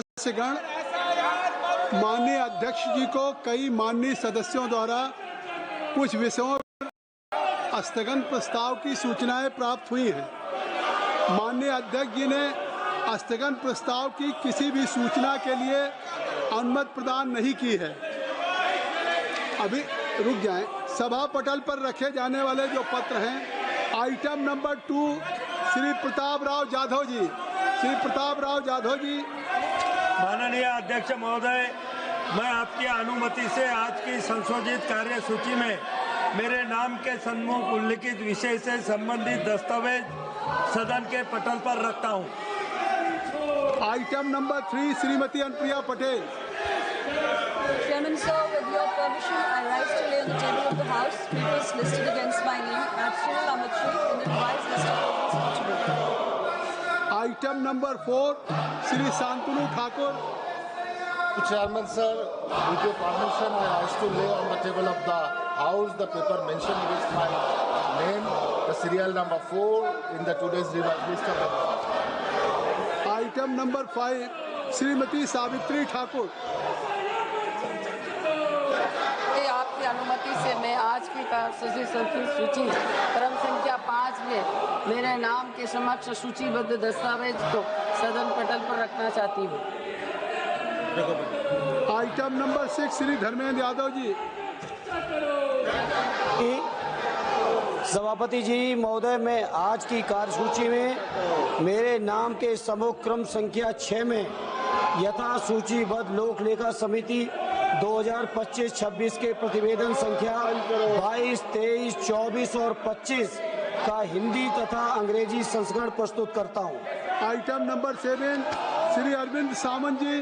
सदस्यगण, माननीय अध्यक्ष जी को कई माननीय सदस्यों द्वारा कुछ विषयों पर स्थगन प्रस्ताव की सूचनाएं प्राप्त हुई हैं। माननीय अध्यक्ष जी ने स्थगन प्रस्ताव की किसी भी सूचना के लिए अनुमति प्रदान नहीं की है। अभी रुक जाएं। सभा पटल पर रखे जाने वाले जो पत्र हैं, आइटम नंबर 2 श्री प्रताप राव जाधव जी। श्री प्रताप राव जाधव जी। माननीय अध्यक्ष महोदय, मैं आपकी अनुमति से आज की संशोधित कार्यसूची में मेरे नाम के सन्मुख उल्लिखित विषय से संबंधित दस्तावेज सदन के पटल पर रखता हूं। Item number 3 Shrimati Anupriya Patel. Chairman, sir, with your permission, I rise to lay on the table of the House papers listed against my name at serial number 3 in the revised list of papers eligible. Item number 4 Shri Shantanu Thakur. Chairman, sir, with your permission, I rise to lay on the table of the House the paper mentioned against my name, the serial number 4 in the today's revised list of papers. Item number 5 Shrimati Savitri Thakur. आपकी अनुमति से मैं आज की कार्यसूची क्रम संख्या 5 में मेरे नाम के समक्ष सूचीबद्ध दस्तावेज को सदन पटल पर रखना चाहती हूँ। Item number 6 Shri Dharmendra Yadav ji. सभापति जी महोदय, मैं आज की कार्यसूची में मेरे नाम के समूह क्रम संख्या 6 में यथा सूचीबद्ध लोक लेखा समिति 2025-26 के प्रतिवेदन संख्या 22, 23, 24 और 25 का हिंदी तथा अंग्रेजी संस्करण प्रस्तुत करता हूं। Item number 7 Shri Arvind Sawant ji.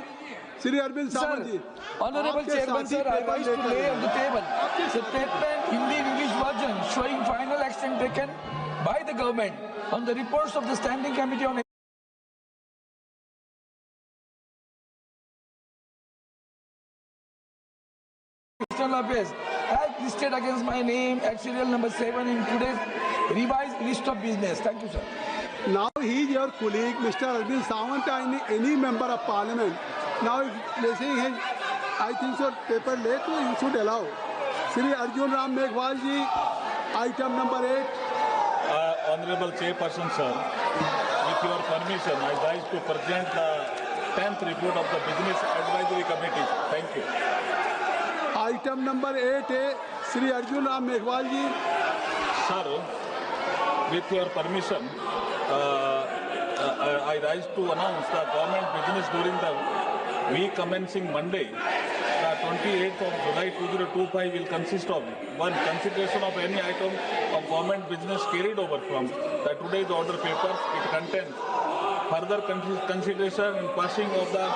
Shri Arvind Sawant ji. Honorable Chairman, sir, I rise to lay on the table the statement Hindi and English version showing final action taken by the government on the reports of the Standing Committee on External Affairs as listed against my name at serial number 7 in today's revised list of business. Thank you, sir. Now he is your colleague, Mr. Arvind Sawant, any member of parliament. Now if placing his, I think so, paper late, you should allow. Shri Arjun Ram Meghwal ji, item number 8. Honorable Chairperson, sir, with your permission, I rise to present the 10th report of the Business Advisory Committee. Thank you. Item number 8A, Shri Arjun Ram Meghwal ji. Sir, with your permission, I rise to announce the government business during the week commencing Monday, the 28th of July 2025 will consist of 1. Consideration of any item of government business carried over from the today's order papers. It contains further consideration and passing of the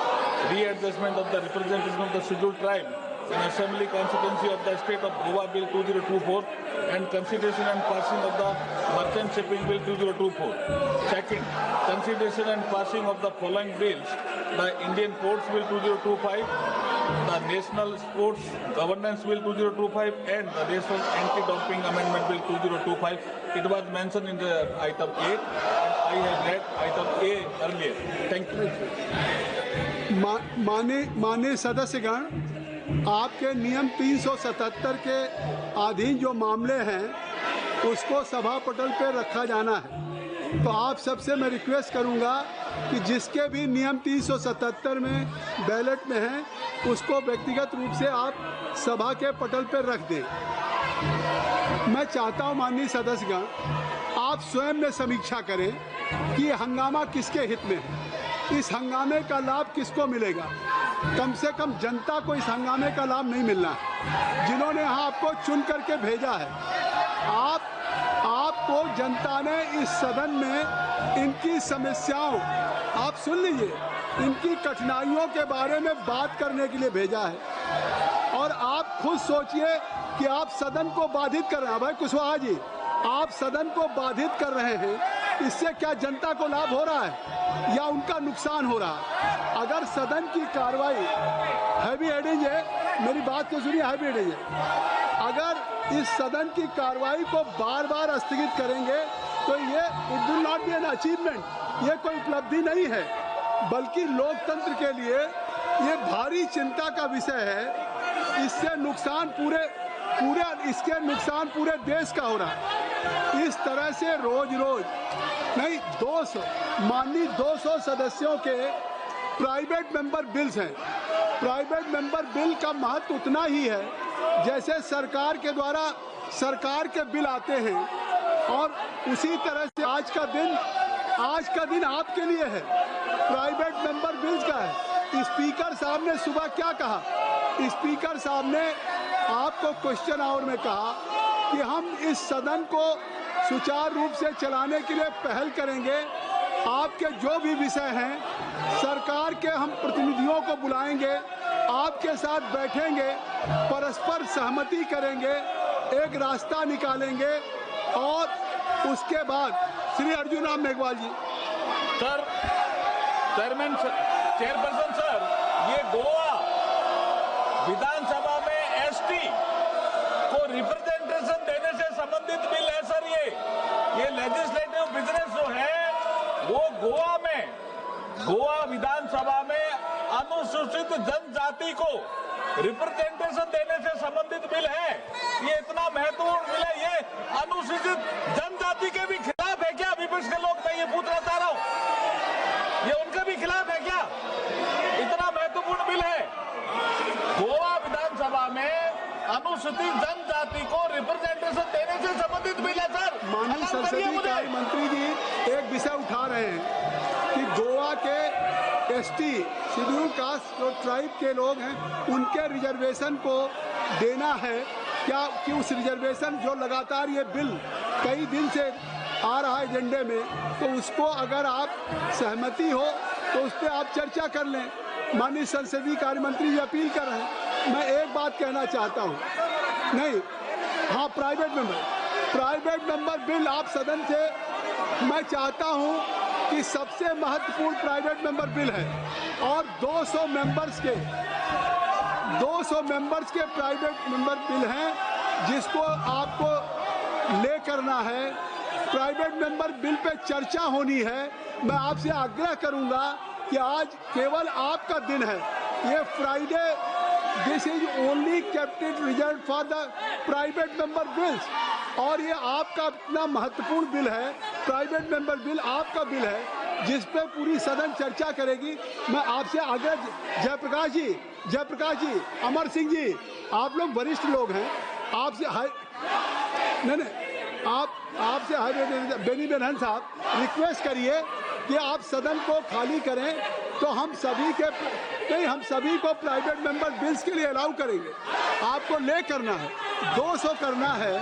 readjustment of the representation of the scheduled tribe in Assembly Constituency of the State of Goa Bill 2024 and consideration and passing of the Merchant Shipping Bill 2024. Second, consideration and passing of the following bills: the Indian Ports Bill 2025, the National Sports Governance Bill 2025 and the National Anti-Dumping Amendment Bill 2025. It was mentioned in the item 8 and I have read item A earlier. Thank you. माननीय सदस्यगण, आपके नियम 377 के अधीन जो मामले हैं उसको सभा पटल पर रखा जाना है। तो आप सबसे मैं रिक्वेस्ट करूंगा कि जिसके भी नियम 377 में बैलेट में हैं उसको व्यक्तिगत रूप से आप सभा के पटल पर रख दें। मैं चाहता हूं माननीय सदस्यगण, आप स्वयं में समीक्षा करें कि हंगामा किसके हित में है, इस हंगामे का लाभ किसको मिलेगा। कम से कम जनता को इस हंगामे का लाभ नहीं मिलना है, जिन्होंने यहाँ आपको चुन करके भेजा है। आपको जनता ने इस सदन में इनकी समस्याओं, आप सुन लीजिए, इनकी कठिनाइयों के बारे में बात करने के लिए भेजा है। और आप खुद सोचिए कि आप सदन को बाधित कर रहे हैं। भाई कुशवाहा जी, आप सदन को बाधित कर रहे हैं, इससे क्या जनता को लाभ हो रहा है या उनका नुकसान हो रहा है? अगर सदन की कार्रवाई हैवी हेडिंग है, मेरी बात को सुनिए, हैवी हेडिंग है, अगर इस सदन की कार्रवाई को बार बार स्थगित करेंगे तो ये it will not be an achievement, ये कोई उपलब्धि नहीं है। बल्कि लोकतंत्र के लिए ये भारी चिंता का विषय है। इसके नुकसान पूरे देश का हो रहा है। इस तरह से रोज नहीं 200 सदस्यों के प्राइवेट मेंबर बिल्स हैं। प्राइवेट मेंबर बिल का महत्व उतना ही है जैसे सरकार के द्वारा सरकार के बिल आते हैं, और उसी तरह से आज का दिन आपके लिए है, प्राइवेट मेंबर बिल्स का है। स्पीकर साहब ने सुबह क्या कहा? स्पीकर साहब ने आपको क्वेश्चन आवर में कहा कि हम इस सदन को सुचारू रूप से चलाने के लिए पहल करेंगे। आपके जो भी विषय हैं सरकार के हम प्रतिनिधियों को बुलाएंगे, आपके साथ बैठेंगे, परस्पर सहमति करेंगे, एक रास्ता निकालेंगे। और उसके बाद श्री अर्जुन राम मेघवाल जी। सर, चेयरपर्सन सर, ये गोवा विधानसभा में एसटी को रिप्रेजेंटेशन देने से संबंधित बिल है सर। ये लेजिस्लेटिव बिजनेस जो है वो गोवा विधानसभा में अनुसूचित जनजाति को रिप्रेजेंटेशन देने से संबंधित बिल है। ये इतना महत्वपूर्ण बिल है, ये अनुसूचित जनजाति के भी खिलाफ है क्या विपक्ष के लोग? मैं ये पूछना चाह रहा हूँ, ये उनके भी खिलाफ है क्या? इतना महत्वपूर्ण बिल है। गोवा विधानसभा में अनुसूचित जनजाति को रिप्रेजेंटेशन देने से संबंधित बिल है सर। माननीय संसदीय कार्य मंत्री जी एक विषय उठा रहे हैं कि गोवा के एसटी शेड्यूल कास्ट जो ट्राइब के लोग हैं उनके रिजर्वेशन को देना है क्या, कि उस रिजर्वेशन जो लगातार ये बिल कई दिन से आ रहा है एजेंडे में, तो उसको अगर आप सहमति हो तो उस पर आप चर्चा कर लें। माननीय संसदीय कार्य मंत्री जी अपील कर रहे हैं। मैं एक बात कहना चाहता हूँ, नहीं हाँ प्राइवेट मेंबर बिल आप सदन से, मैं चाहता हूँ कि सबसे महत्वपूर्ण प्राइवेट मेंबर बिल है और 200 मेंबर्स के प्राइवेट मेंबर बिल हैं जिसको आपको ले करना है। प्राइवेट मेंबर बिल पे चर्चा होनी है। मैं आपसे आग्रह करूंगा कि आज केवल आपका दिन है, ये Friday, this is only kept it reserve for the private member bills, और ये आपका इतना महत्वपूर्ण बिल है, प्राइवेट मेंबर बिल आपका बिल है जिस पे पूरी सदन चर्चा करेगी। मैं आपसे आग्रह, जयप्रकाश जी, अमर सिंह जी, आप लोग वरिष्ठ लोग हैं, आपसे आपसे बेनी बेनहन साहब रिक्वेस्ट करिए कि आप सदन को खाली करें तो हम सभी को प्राइवेट मेंबर बिल्स के लिए अलाउ करेंगे। आपको ले करना है, 200 करना है।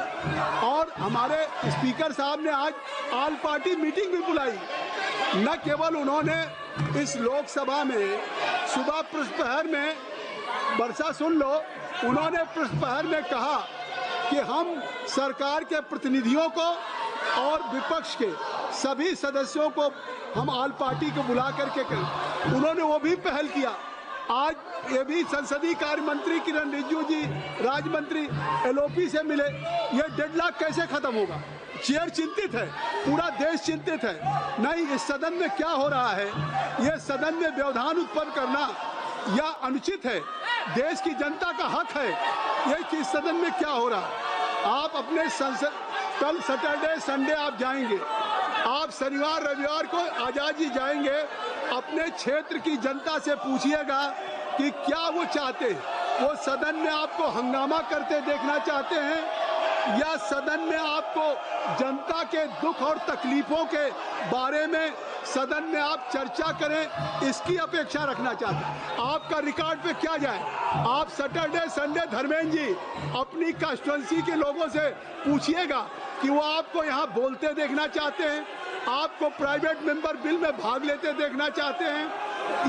और हमारे स्पीकर साहब ने आज ऑल पार्टी मीटिंग भी बुलाई। न केवल उन्होंने इस लोकसभा में सुबह प्रश्नप्रहर में, वर्षा सुन लो, उन्होंने प्रश्नप्रहर में कहा कि हम सरकार के प्रतिनिधियों को और विपक्ष के सभी सदस्यों को हम ऑल पार्टी को बुला करके करें। उन्होंने वो भी पहल किया। आज ये भी संसदीय कार्य मंत्री किरण रिजिजू जी, राज्य मंत्री एलओपी से मिले। ये डेडलॉक कैसे खत्म होगा? चेयर चिंतित है, पूरा देश चिंतित है। नहीं, इस सदन में क्या हो रहा है, ये सदन में व्यवधान उत्पन्न करना या अनुचित है। देश की जनता का हक है ये कि इस सदन में क्या हो रहा है। आप अपने संसद, कल सैटरडे संडे आप जाएंगे, आप शनिवार रविवार को आजाद जी जाएंगे, अपने क्षेत्र की जनता से पूछिएगा कि क्या वो चाहते हैं। वो सदन में आपको हंगामा करते देखना चाहते हैं या सदन में आपको जनता के दुख और तकलीफों के बारे में सदन में आप चर्चा करें, इसकी अपेक्षा रखना चाहते हैं। आपका रिकॉर्ड पे क्या जाए? आप सैटरडे संडे धर्मेंद्र जी अपनी कंस्टिट्यूएंसी के लोगों से पूछिएगा कि वो आपको यहाँ बोलते देखना चाहते हैं, आपको प्राइवेट मेंबर बिल में भाग लेते देखना चाहते हैं,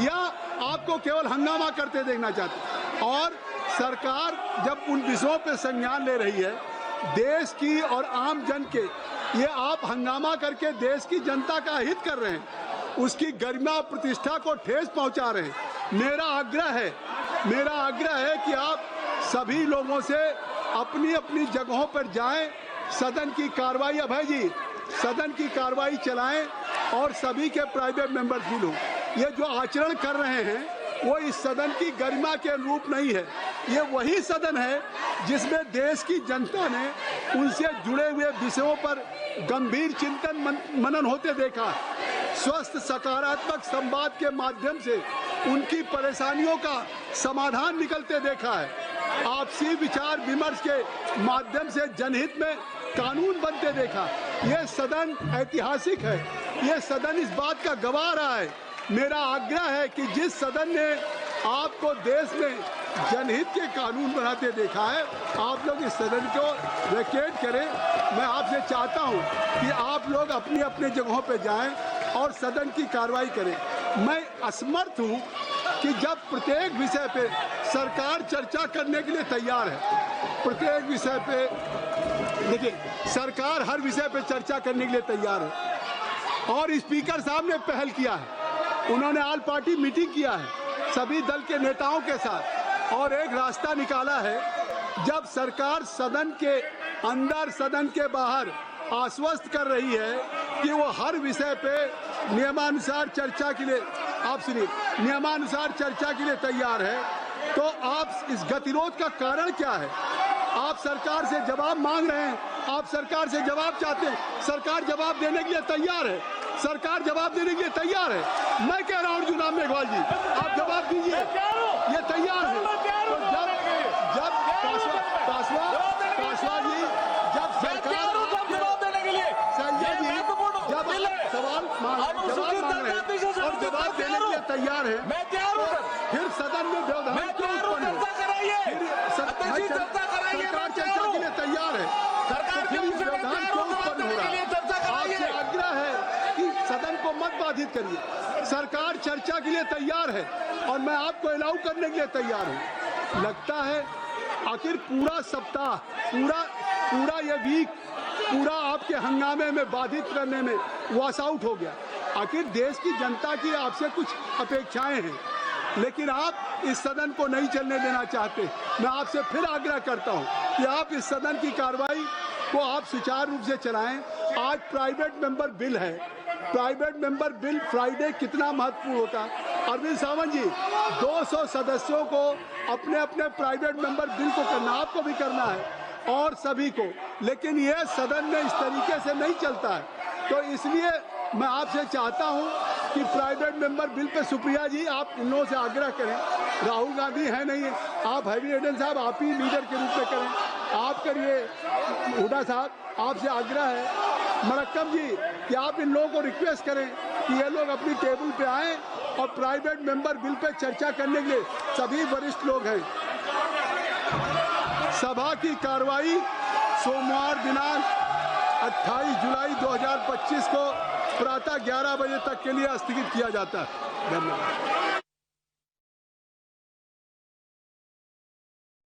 या आपको केवल हंगामा करते देखना चाहते हैं। और सरकार जब उन विषयों पर संज्ञान ले रही है देश की और आम जन के, ये आप हंगामा करके देश की जनता का हित कर रहे हैं, उसकी गरिमा प्रतिष्ठा को ठेस पहुंचा रहे हैं। मेरा आग्रह है कि आप सभी लोगों से अपनी अपनी जगहों पर जाएं, सदन की कार्रवाई, अभय जी, सदन की कार्रवाई चलाएं और सभी के प्राइवेट मेंबर बिल हों। ये जो आचरण कर रहे हैं वो इस सदन की गरिमा के अनुरूप नहीं है। ये वही सदन है जिसमें देश की जनता ने उनसे जुड़े हुए विषयों पर गंभीर चिंतन मनन होते देखा, स्वस्थ सकारात्मक संवाद के माध्यम से उनकी परेशानियों का समाधान निकलते देखा है, आपसी विचार विमर्श के माध्यम से जनहित में कानून बनते देखा। ये सदन ऐतिहासिक है, ये सदन इस बात का गवाह रहा है। मेरा आग्रह है कि जिस सदन ने आपको देश में जनहित के कानून बनाते देखा है, आप लोग इस सदन को वैकेट करें। मैं आपसे चाहता हूं कि आप लोग अपनी अपनी जगहों पर जाएं और सदन की कार्रवाई करें। मैं असमर्थ हूं कि जब प्रत्येक विषय पे सरकार चर्चा करने के लिए तैयार है, प्रत्येक विषय पे देखिए सरकार हर विषय पे चर्चा करने के लिए तैयार है और स्पीकर साहब ने पहल किया है, उन्होंने ऑल पार्टी मीटिंग किया है सभी दल के नेताओं के साथ और एक रास्ता निकाला है। जब सरकार सदन के अंदर सदन के बाहर आश्वस्त कर रही है कि वो हर विषय पे नियमानुसार चर्चा के लिए, आप सुनिए, नियमानुसार चर्चा के लिए तैयार है, तो आप इस गतिरोध का कारण क्या है? आप सरकार से जवाब मांग रहे हैं, आप सरकार से जवाब चाहते हैं, सरकार जवाब देने के लिए तैयार है, सरकार जवाब देने के लिए तैयार है। मैं कह रहा हूं अर्जुन राम मेघवाल जी, आप जवाब दीजिए, ये तैयार है। तो जब पासवान जी, जब सरकार जवाब देने के लिए संजय जी जब सवाल जवाब मांग रहे हैं और जवाब देने के लिए तैयार है, मैं तैयार हूं सर, फिर सदन में व्यवधान क्यों उत्पन्न हो? सरकार चर्चा के लिए तैयार है, सरकार फिर ये व्यवधान क्यों उत्पन्न हो रहा है? आपसे आग्रह है कि सदन को मत बाधित करिए। सरकार चर्चा के लिए तैयार है और मैं आपको अलाउ करने के लिए तैयार हूं। लगता है आखिर पूरा सप्ताह, पूरा ये वीक पूरा आपके हंगामे में बाधित करने में वॉश आउट हो गया। आखिर देश की जनता की आपसे कुछ अपेक्षाएं हैं, लेकिन आप इस सदन को नहीं चलने देना चाहते। मैं आपसे फिर आग्रह करता हूं कि आप इस सदन की कार्रवाई को आप सुचारू रूप से चलाएं। आज प्राइवेट मेंबर बिल है, प्राइवेट मेंबर बिल फ्राइडे कितना महत्वपूर्ण होता। अरविंद सावंत जी, 200 सदस्यों को अपने अपने प्राइवेट मेंबर बिल को करना, आपको भी करना है और सभी को, लेकिन यह सदन में इस तरीके से नहीं चलता है। तो इसलिए मैं आपसे चाहता हूं कि private member bill pay Supriya जी आप इन लोगों से आग्रह करें, राहुल गांधी है नहीं है, आप हैवी एडन साहब आप ही लीडर के रूप में करें, आप करिए, हुडा साहब आपसे आग्रह है, मरक्कम जी कि आप इन लोगों को रिक्वेस्ट करें कि ये लोग अपनी टेबल पे आएँ और प्राइवेट मेंबर बिल पे चर्चा करने के लिए सभी वरिष्ठ लोग हैं। सभा की कार्रवाई सोमवार दिनांक 28 जुलाई 2025 को प्रातः 11 बजे तक के लिए स्थगित किया जाता है। धन्यवाद।